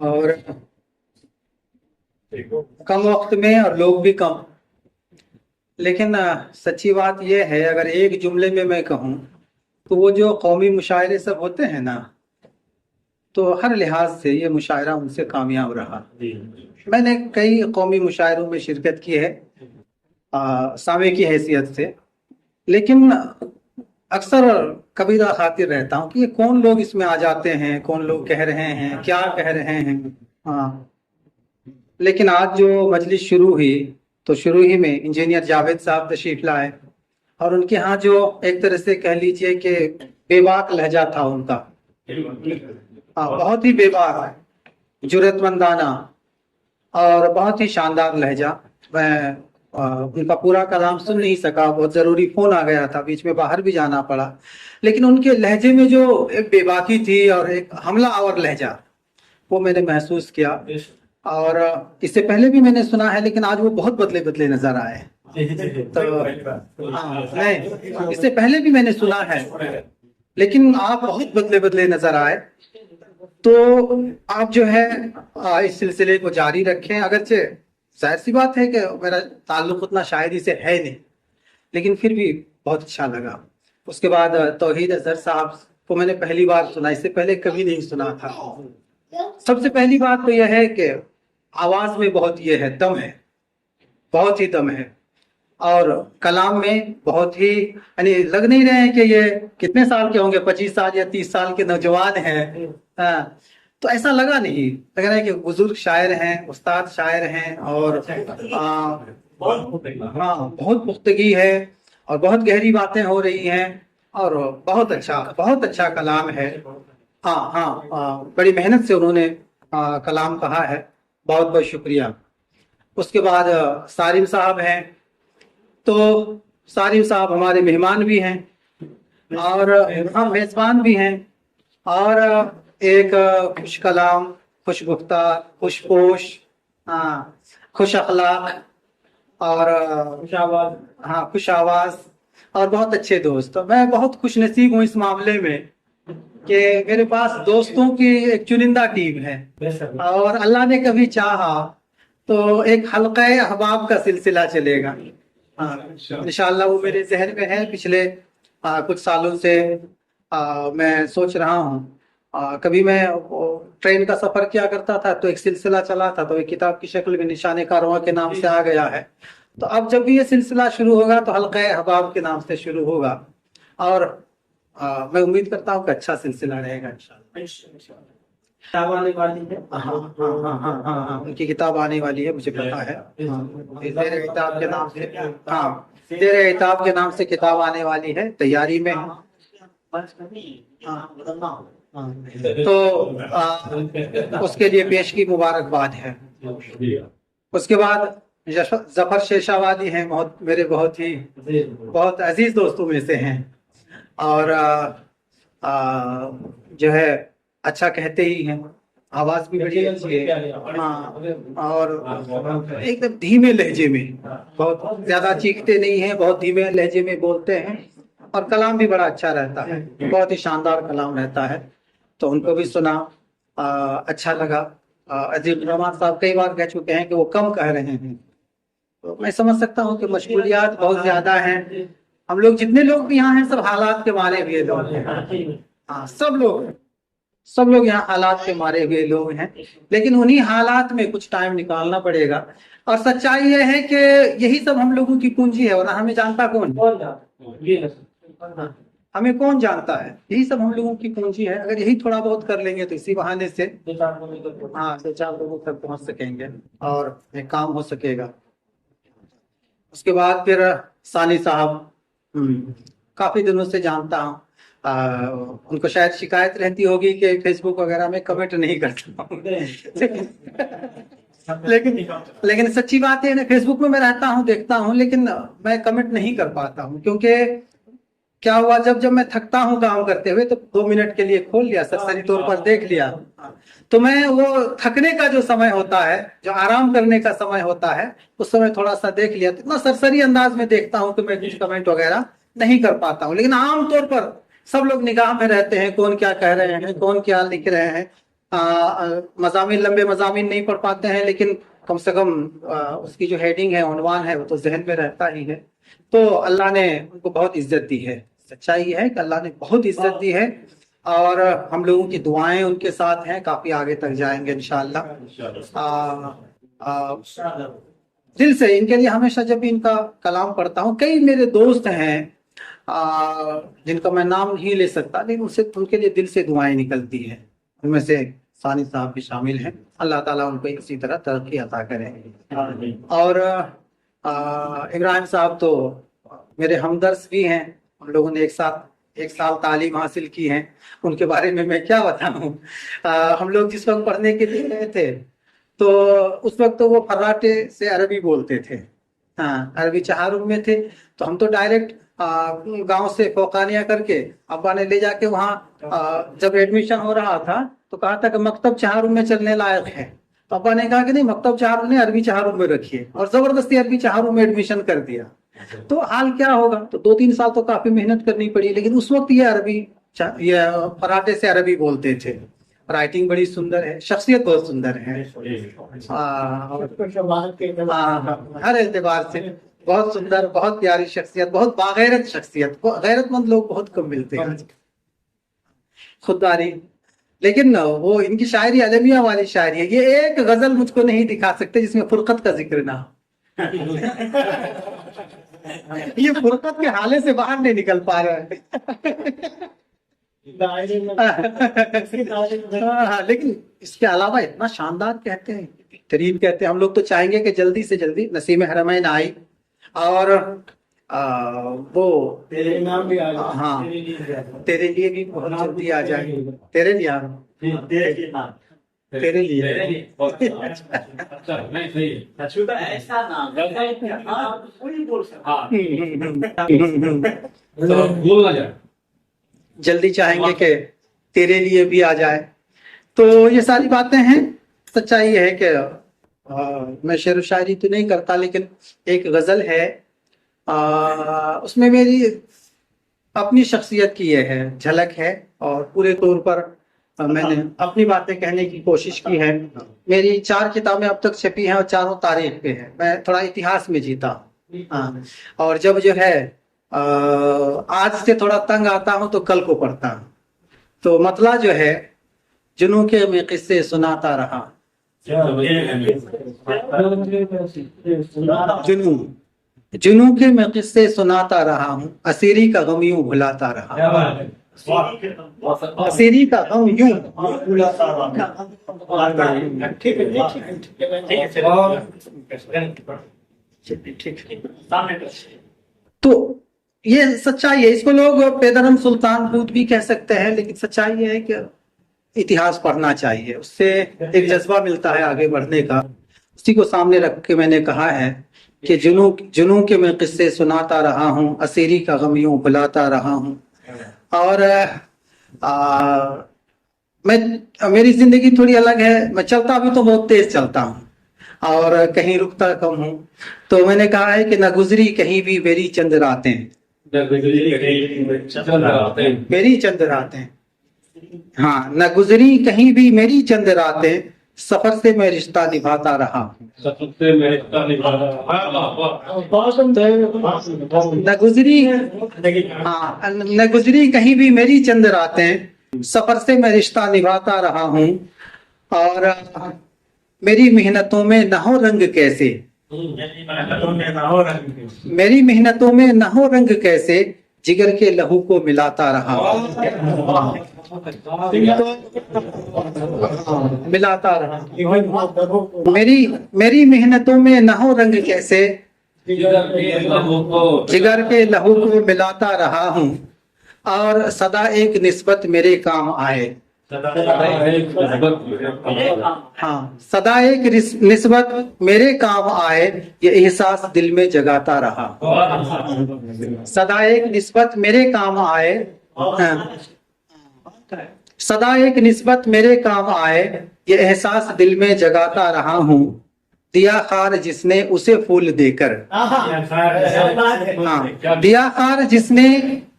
اور کم وقت میں اور لوگ بھی کم. لیکن سچی بات یہ ہے، اگر ایک جملے میں میں کہوں تو وہ جو قومی مشاعرے سب ہوتے ہیں نا، تو ہر لحاظ سے یہ مشاعرہ ان سے کامیاب رہا. میں نے کئی قومی مشاعروں میں شرکت کی ہے سامع کی حیثیت سے، لیکن اکثر کبیرہ خاطر رہتا ہوں کہ یہ کون لوگ اس میں آ جاتے ہیں، کون لوگ کہہ رہے ہیں، کیا کہہ رہے ہیں. ہاں، لیکن آج جو مجلس شروع ہوئی تو شروع ہی میں انجینئر جاوید صاحب تشریف لائے، اور ان کے ہاں جو ایک طرح سے کہہ لیجئے کہ بے باک لہجہ تھا ان کا. بہت ہی بے باک، جرأت مندانہ اور بہت ہی شاندار لہجہ. میں ان کا پورا کلام سن نہیں سکا، بہت ضروری فون آ گیا تھا، بیچ میں باہر بھی جانا پڑا، لیکن ان کے لہجے میں جو ایک بے باکی تھی اور ایک حملہ آور لہجہ، وہ میں نے محسوس کیا. اور اس سے پہلے بھی میں نے سنا ہے، لیکن آج وہ بہت بدلے بدلے نظر آئے. تو نہیں، اس سے پہلے بھی میں نے سنا ہے، لیکن آپ بہت بدلے بدلے نظر آئے. تو آپ جو ہے اس سلسلے کو جاری رکھیں. اگرچہ ظاہر سی بات ہے کہ میرا تعلق اتنا شاعری سے ہے نہیں، لیکن پھر بھی بہت اچھا لگا. اس کے بعد توحید اظہر صاحب کو میں نے پہلی بار سنا، اس سے پہلے کبھی نہیں سنا تھا. سب سے پہلی بات تو یہ ہے کہ آواز میں بہت یہ ہے، دم ہے، بہت ہی دم ہے. اور کلام میں بہت ہی، یعنی لگ نہیں رہے ہیں کہ یہ کتنے سال کے ہوں گے، 25 سال یا 30 سال کے نوجوان ہیں. تو ایسا لگا نہیں، لگ رہا ہے کہ بزرگ شاعر ہیں، استاد شاعر ہیں، اور بہت پختگی ہے اور بہت گہری باتیں ہو رہی ہیں، اور بہت اچھا کلام ہے. بڑی محنت سے انہوں نے کلام کہا ہے. بہت بہت شکریہ. اس کے بعد سارم صاحب ہیں. تو سارم صاحب ہمارے مہمان بھی ہیں اور ہم میزبان بھی ہیں، اور ایک خوش کلام، خوش گفتار، خوش پوش، خوش اخلاق اور خوش آواز اور بہت اچھے دوست. میں بہت خوش نصیب ہوں اس معاملے میں کہ میرے پاس دوستوں کی ایک چنندہ ٹیم ہے، اور اللہ نے کبھی چاہا تو ایک حلقہ احباب کا سلسلہ چلے گا. انشاءاللہ وہ میرے ذہن میں ہے. پچھلے کچھ سالوں سے میں سوچ رہا ہوں. کبھی میں ٹرین کا سفر کیا کرتا تھا تو ایک سلسلہ چلا تھا، تو ایک کتاب کی شکل میں نشان کارواں کے نام سے آ گیا ہے. تو اب جب بھی یہ سلسلہ شروع ہوگا تو حلقہ احباب کے نام سے شروع ہوگا، اور میں امید کرتا ہوں کہ اچھا سلسلہ رہے گا انشاءاللہ. کتاب آنے والی ہے. ہاں، ان کی کتاب آنے والی ہے، مجھے پتا ہے. زیر کتاب کے نام سے، زیر کتاب کے نام سے کتاب آنے والی ہے، تیاری میں. تو اس کے لیے پیش کی مبارکباد ہے. اس کے بعد ظفر شیشاوادی ہیں، میرے بہت عزیز دوستوں میں سے ہیں، اور جو ہے اچھا کہتے ہی ہیں، آواز بھی بڑی اچھی ہے. اور ایک دم دھیمے لہجے میں، بہت زیادہ چیختے نہیں ہیں، بہت دھیمے لہجے میں بولتے ہیں، اور کلام بھی بڑا اچھا رہتا ہے، بہت ہی شاندار کلام رہتا ہے. تو ان کو بھی سنا، اچھا لگا. عزیز الرحمان صاحب کئی بار کہہ چکے ہیں کہ وہ کم کہہ رہے ہیں، تو میں سمجھ سکتا ہوں کہ مشغولیات بہت زیادہ ہیں. ہم لوگ جتنے لوگ بھی یہاں ہیں سب حالات کے مارے ہوئے لوگ ہیں. سب لوگ یہاں حالات کے مارے ہوئے لوگ ہیں، لیکن انہی حالات میں کچھ ٹائم نکالنا پڑے گا. اور سچائی یہ ہے کہ یہی سب ہم لوگوں کی پونجی ہے، ورنہ ہمیں جانتا کون؟ ہمیں کون جانتا ہے؟ یہی سب ہم لوگوں کی پونجی ہے. اگر یہی تھوڑا بہت کر لیں گے تو اسی بہانے سے دو چار لوگوں تک پہنچ سکیں گے اور ایک کام ہو سکے گا. اس کے بعد پھر ثانی صاحب، کافی دنوں سے جانتا ہوں. ان کو شاید شکایت رہتی ہوگی کہ فیس بک وغیرہ میں کمنٹ نہیں کرتا ہوں. لیکن سچی بات ہے نا، فیس بک میں رہتا ہوں، دیکھتا ہوں، لیکن میں کمنٹ نہیں کر پاتا ہوں. کیونکہ کیا ہوا، جب میں تھکتا ہوں کام کرتے ہوئے تو 2 منٹ کے لیے کھول لیا، سرسری طور پر دیکھ لیا، تو میں وہ تھکنے کا جو سمے ہوتا ہے، جو آرام کرنے کا سمے ہوتا ہے، اس سمے تھوڑا سا دیکھ لیا. اتنا سرسری انداز میں دیکھتا ہوں کہ میں کچھ کمنٹ وغیرہ نہیں کر پاتا ہوں. لیکن عام طور پر سب لوگ نگاہ میں رہتے ہیں، کون کیا کہہ رہے ہیں، کون کیا لکھ رہے ہیں. مضامین لمبے مضامین نہیں پڑھ پاتے ہیں، لیکن کم سے کم اس کی جو ہیڈنگ ہے، عنوان ہے، وہ تو ذہن میں رہتا ہی ہے۔ تو اللہ نے ان کو بہت عزت دی ہے، سچائی یہ ہے کہ اللہ نے بہت عزت دی ہے، اور ہم لوگوں کی دعائیں ان کے ساتھ ہیں، کافی آگے تک جائیں گے انشاءاللہ۔ دل سے ان کے لیے ہمیشہ جب بھی ان کا کلام پڑھتا ہوں، کئی میرے دوست ہیں جن کا میں نام نہیں لے سکتا، لیکن ان کے لیے دل سے دعائیں نکلتی ہیں، ان میں سے ثانی صاحب بھی شامل ہیں۔ اللہ تعالیٰ ان کو اسی طرح ترقی عطا کرے۔ اور ابراہیم صاحب تو میرے ہمدرس بھی ہیں، ہم لوگوں نے ایک سال تعلیم حاصل کی ہے، ان کے بارے میں کیا بتاؤں۔ ہم لوگ جس وقت پڑھنے کے لیے گئے تھے تو اس وقت تو وہ فراٹے سے عربی بولتے تھے، عربی چہارم میں تھے، تو ہم تو ڈائریکٹ گاؤں سے فوقانیہ کر کے ابا نے لے جا کے وہاں جب ایڈمیشن ہو رہا تھا تو کہا تھا کہ مکتب چہارم میں چلنے لائق ہے، تو ابا نے کہا کہ نہیں، مکتب چہارم نے عربی چہارم میں رکھیے، اور زبردستی عربی چہارم میں ایڈمیشن کر دیا۔ تو حال کیا ہوگا، تو 2-3 سال تو کافی محنت کرنی پڑی، لیکن اس وقت یہ فراٹے سے عربی بولتے تھے۔ رائٹنگ بڑی سندر ہے، شخصیت بہت سندر ہے، ہر اعتبار سے بہت سندر، بہت پیاری شخصیت، بہت باغیرت شخصیت۔ غیرت مند لوگ بہت کم ملتے ہیں، خودداری۔ لیکن وہ ان کی شاعری المیہ والی شاعری ہے، یہ ایک غزل مجھ کو نہیں دکھا سکتے جس میں فرقت کا ذکر نہ ہو۔ یہ فرقت کے حالے سے باہر نہیں نکل پا رہا ہے۔ لیکن اس کے علاوہ اتنا شاندار کہتے ہیں، بہترین کہتے ہیں۔ ہم لوگ تو چاہیں گے کہ جلدی سے جلدی نسیم حرمین آئی، اور وہ تیرے نام بھی ہاں تیرے لیے بھی بہت جلدی آ جائے، تیرے لیے آ رہا ہوں، تیرے لیے ایسا نام جلدی چاہیں گے کہ تیرے لیے بھی آ جائے۔ تو یہ ساری باتیں ہیں۔ سچائی ہے کہ میں شعر و شاعری تو نہیں کرتا، لیکن ایک غزل ہے، اس میں میری اپنی شخصیت کی یہ ہے جھلک ہے، اور پورے طور پر میں نے اپنی باتیں کہنے کی کوشش کی ہے۔ میری 4 کتابیں اب تک چھپی ہیں، اور چاروں تاریخ پہ ہیں۔ میں تھوڑا اتہاس میں جیتا ہوں، اور جب جو ہے آج سے تھوڑا تنگ آتا ہوں تو کل کو پڑھتا ہوں۔ تو مطلع جو ہے، جنوں کے میں قصے سناتا رہا، جنوں کے میں قصے سناتا رہا ہوں، اسیری کا غم یوں بھلاتا رہا، اسیری کا غم یوں بھلاتا رہا۔ تو یہ سچائی ہے، اس کو لوگ پیدرم سلطان پوت بھی کہہ سکتے ہیں، لیکن سچائی یہ ہے کہ اتہاس پڑھنا چاہیے، اس سے ایک جذبہ ملتا ہے آگے بڑھنے کا۔ اسی کو سامنے رکھ کے میں نے کہا ہے کہ جنوں کے میں قصے سناتا رہا ہوں، اسیری کا غم یوں بھلاتا رہا ہوں۔ اور میری زندگی تھوڑی الگ ہے، میں چلتا بھی تو بہت تیز چلتا ہوں، اور کہیں رکتا کم ہوں۔ تو میں نے کہا ہے کہ نہ گزری کہیں بھی میری چند راتیں، میری چند راتیں، ہاں، نہ گزری کہیں بھی میری چند راتیں، سفر سے میں رشتہ نبھاتا رہا، نہ گزری کہیں بھی میری چند راتیں، سفر سے میں رشتہ نبھاتا رہا ہوں۔ اور میری محنتوں میں نہ ہو رنگ کیسے، میری محنتوں میں نہ ہو رنگ کیسے، جگر کے لہو کو ملاتا رہا، ملاتا رہا۔ میری محنتوں میں نہ ہو رنگ کیسے، جگر کے لہو کو ملاتا رہا ہوں، اور صدا ایک نسبت میرے کام آئے، ہاں، صدا ایک نسبت میرے کام آئے، یہ احساس دل میں جگاتا رہا، صدا ایک نسبت میرے کام آئے، صدا ایک نسبت میرے کام آئے، یہ احساس دل میں جگاتا رہا ہوں۔ دیا خار جس نے اسے پھول دے کر، دیا خار جس نے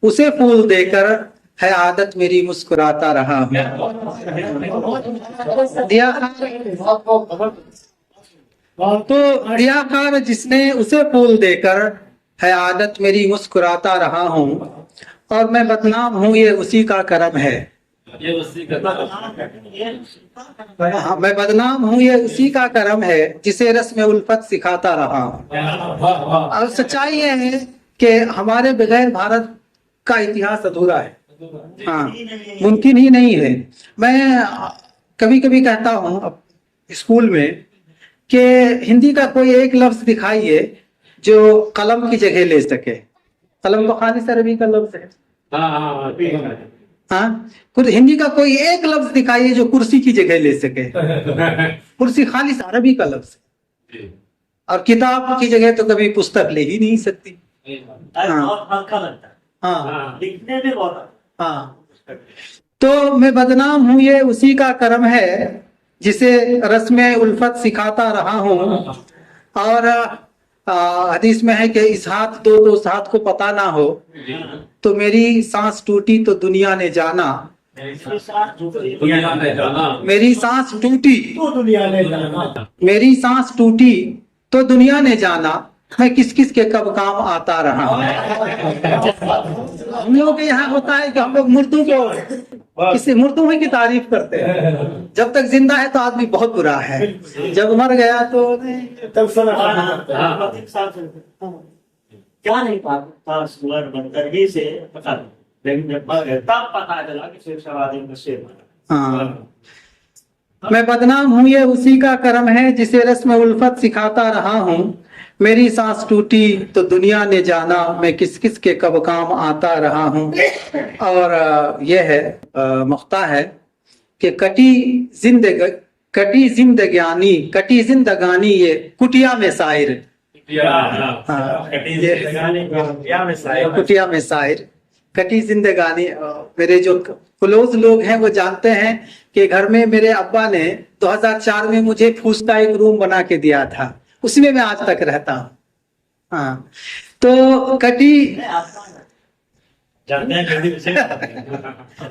اسے پھول دے کر، ہے عادت میری مسکراتا رہا ہوں. تو ریاکار جس نے اسے پھول دے کر ہے عادت میری مسکراتا رہا ہوں، اور میں بدنام ہوں یہ اسی کا کرم ہے. یہ اسی کا ہاں، میں بدنام ہوں یہ اسی کا کرم ہے جسے رسم الفت سکھاتا رہا ہوں. اور سچائی یہ ہے کہ ہمارے بغیر بھارت کا اتہاس ادھورا ہے. ہاں، ممکن ہی نہیں ہے. میں کبھی کبھی کہتا ہوں اسکول میں کہ ہندی کا کوئی ایک لفظ دکھائیے جو قلم کی جگہ لے سکے. قلم تو خالص عربی کا لفظ ہے. ہاں، ہندی کا کوئی ایک لفظ دکھائیے جو کرسی کی جگہ لے سکے. کرسی خالص عربی کا لفظ ہے، اور کتاب کی جگہ تو کبھی پستک لے ہی نہیں سکتی. بہت ہلکا لگتا ہے. ہاں لکھنے میں بہت ہاں. تو میں بدنام ہوں یہ اسی کا کرم ہے جسے رسم الفت سکھاتا رہا ہوں. اور حدیث میں ہے کہ اس ہاتھ دو تو اس ہاتھ کو پتہ نہ ہو، تو میری سانس ٹوٹی تو دنیا نے جانا. میری سانس ٹوٹی، دنیا نے جانا. میری سانس ٹوٹی تو دنیا نے جانا، میں کس کس کے کب کام آتا رہا ہوں. ہم لوگ کے یہاں ہوتا ہے کہ ہم لوگ مردوں کو کسی مردوں کی تعریف کرتے ہیں. جب تک زندہ ہے تو آدمی بہت برا ہے، جب مر گیا تو کیا نہیں پاتا سور بنکر ہی سے پتا نہیں، لیکن جب مر گئے تب پتا چلا کہ شیر شوادی کا شیر بنا. ہاں. میں بدنام ہوں یہ اسی کا کرم ہے جسے رسم الفت سکھاتا رہا ہوں. میری سانس ٹوٹی تو دنیا نے جانا، میں کس کس کے کب کام آتا رہا ہوں. اور یہ ہے مختہ ہے کہ کٹی زندگانی یہ کٹیا میں سائر. کٹیا میں سائر، کٹی زندگانی. میرے جو کلوز لوگ ہیں وہ جانتے ہیں کہ گھر میں میرے ابا نے 2004 میں مجھے پھوس کا ایک روم بنا کے دیا تھا، اسی میں آج تک رہتا ہوں. ہاں، تو کٹی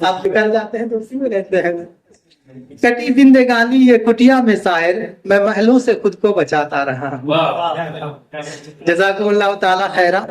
آپ نکل جاتے ہیں تو اسی میں رہتے ہیں. کٹی زندگانی یہ کٹیا میں سائر، میں محلوں سے خود کو بچاتا رہا. جزاکم اللہ تعالی خیرہ.